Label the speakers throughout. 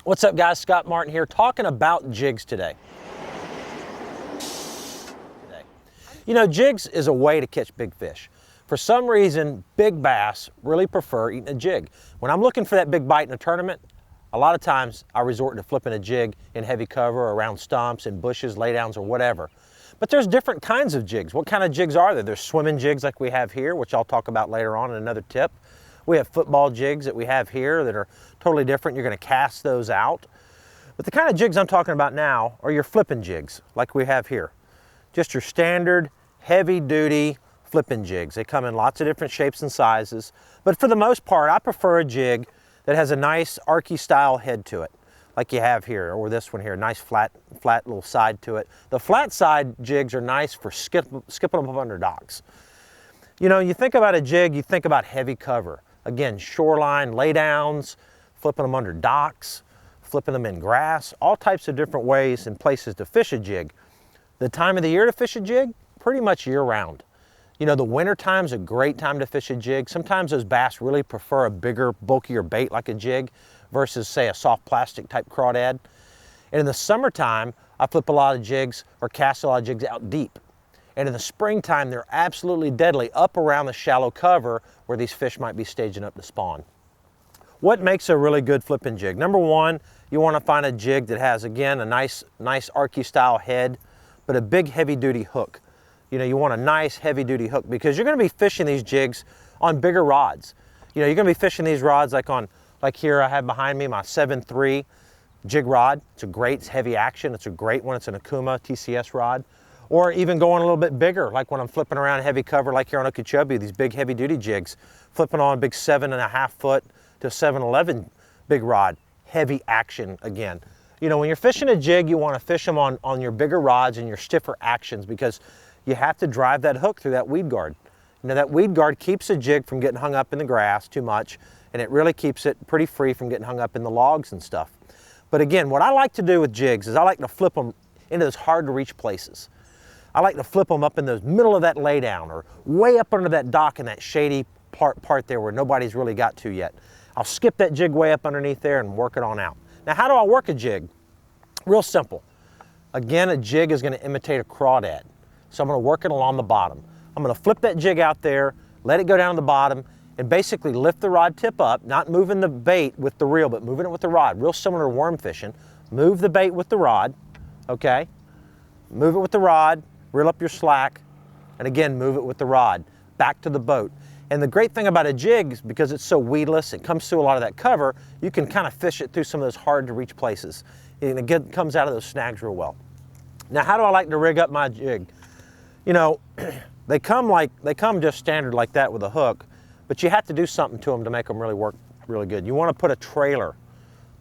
Speaker 1: What's up guys, Scott Martin here talking about jigs today. You know, jigs is a way to catch big fish. For some reason, big bass really prefer eating a jig. When I'm looking for that big bite in a tournament, a lot of times I resort to flipping a jig in heavy cover, around stumps and bushes, laydowns or whatever. But there's different kinds of jigs. What kind of jigs are there? There's swimming jigs like we have here, which I'll talk about later on in another tip. We have football jigs that we have here that are totally different. You're gonna cast those out. But the kind of jigs I'm talking about now are your flipping jigs like we have here. Just your standard heavy duty flipping jigs. They come in lots of different shapes and sizes. But for the most part, I prefer a jig that has a nice archy style head to it, like you have here, or this one here, nice flat little side to it. The flat side jigs are nice for skipping them up under docks. You know, you think about a jig, you think about heavy cover. Again, shoreline laydowns, flipping them under docks, flipping them in grass, all types of different ways and places to fish a jig. The time of the year to fish a jig, pretty much year round. You know, the winter time's a great time to fish a jig. Sometimes those bass really prefer a bigger, bulkier bait like a jig versus say a soft plastic type crawdad. And in the summertime, I flip a lot of jigs or cast a lot of jigs out deep. And in the springtime, they're absolutely deadly up around the shallow cover where these fish might be staging up to spawn. What makes a really good flipping jig? Number one, you want to find a jig that has, again, a nice archy style head, but a big heavy duty hook. You know, you want a nice heavy duty hook because you're going to be fishing these jigs on bigger rods. You know, you're going to be fishing these rods like here I have behind me, my 7.3 jig rod. It's a great heavy action. It's a great one. It's an Akuma TCS rod. Or even going a little bit bigger, like when I'm flipping around heavy cover like here on Okeechobee, these big heavy duty jigs, flipping on a big 7.5 foot to 7.11 big rod, heavy action again. You know, when you're fishing a jig, you want to fish them on your bigger rods and your stiffer actions because you have to drive that hook through that weed guard. You know, that weed guard keeps a jig from getting hung up in the grass too much, and it really keeps it pretty free from getting hung up in the logs and stuff. But again, what I like to do with jigs is I like to flip them into those hard to reach places. I like to flip them up in the middle of that laydown or way up under that dock in that shady part there where nobody's really got to yet. I'll skip that jig way up underneath there and work it on out. Now, how do I work a jig? Real simple. Again, a jig is going to imitate a crawdad. So I'm going to work it along the bottom. I'm going to flip that jig out there, let it go down to the bottom, and basically lift the rod tip up, not moving the bait with the reel, but moving it with the rod. Real similar to worm fishing. Move the bait with the rod, okay? Move it with the rod. Reel up your slack, and again, move it with the rod back to the boat. And the great thing about a jig is because it's so weedless, it comes through a lot of that cover, you can kind of fish it through some of those hard to reach places. And it comes out of those snags real well. Now, how do I like to rig up my jig? You know, they come just standard like that with a hook, but you have to do something to them to make them really work really good. You want to put a trailer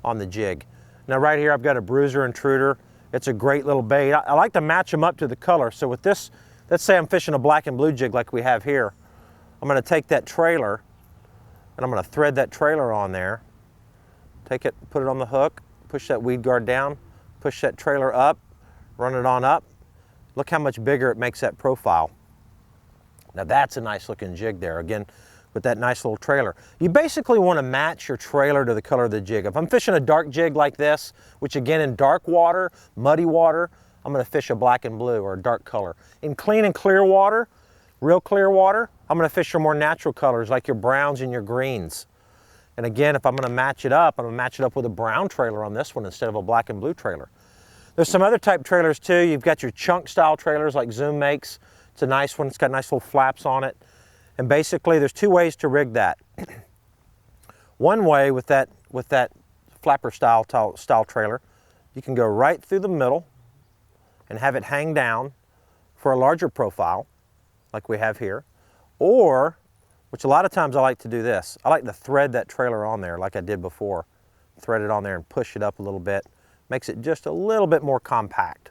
Speaker 1: on the jig. Now, right here, I've got a bruiser intruder. It's a great little bait. I like to match them up to the color. So with this, let's say I'm fishing a black and blue jig like we have here. I'm going to take that trailer and I'm going to thread that trailer on there. Take it, put it on the hook, push that weed guard down, push that trailer up, run it on up. Look how much bigger it makes that profile. Now that's a nice looking jig there. Again, with that nice little trailer. You basically want to match your trailer to the color of the jig. If I'm fishing a dark jig like this, which again in dark water, muddy water, I'm going to fish a black and blue or a dark color. In clean and clear water, real clear water, I'm going to fish your more natural colors like your browns and your greens. And again, if I'm going to match it up, I'm going to match it up with a brown trailer on this one instead of a black and blue trailer. There's some other type trailers too. You've got your chunk style trailers like Zoom makes. It's a nice one. It's got nice little flaps on it. And basically, there's two ways to rig that. One way with that flapper style trailer, you can go right through the middle and have it hang down for a larger profile, like we have here. Or, which a lot of times I like to do this, I like to thread that trailer on there like I did before. Thread it on there and push it up a little bit. Makes it just a little bit more compact.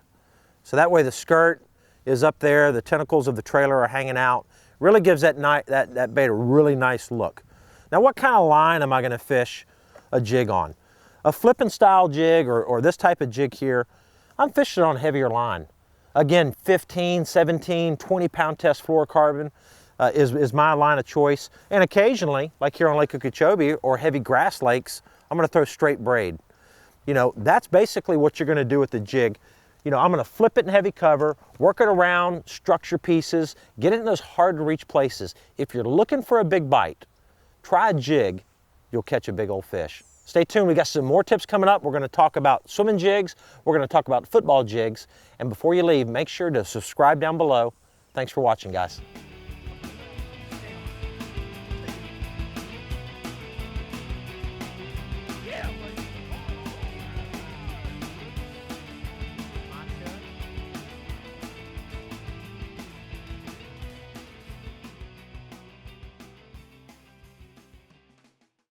Speaker 1: So that way the skirt is up there, the tentacles of the trailer are hanging out. Really gives that bait a really nice look. Now, what kind of line am I going to fish a jig on? A flippin' style jig or this type of jig here, I'm fishing on heavier line. Again, 15, 17, 20 pound test fluorocarbon is my line of choice. And occasionally, like here on Lake Okeechobee or heavy grass lakes, I'm going to throw straight braid. You know, that's basically what you're gonna do with the jig. You know, I'm gonna flip it in heavy cover, work it around structure pieces, get it in those hard to reach places. If you're looking for a big bite, try a jig, you'll catch a big old fish. Stay tuned, we got some more tips coming up. We're gonna talk about swimming jigs, we're gonna talk about football jigs, and before you leave, make sure to subscribe down below. Thanks for watching, guys.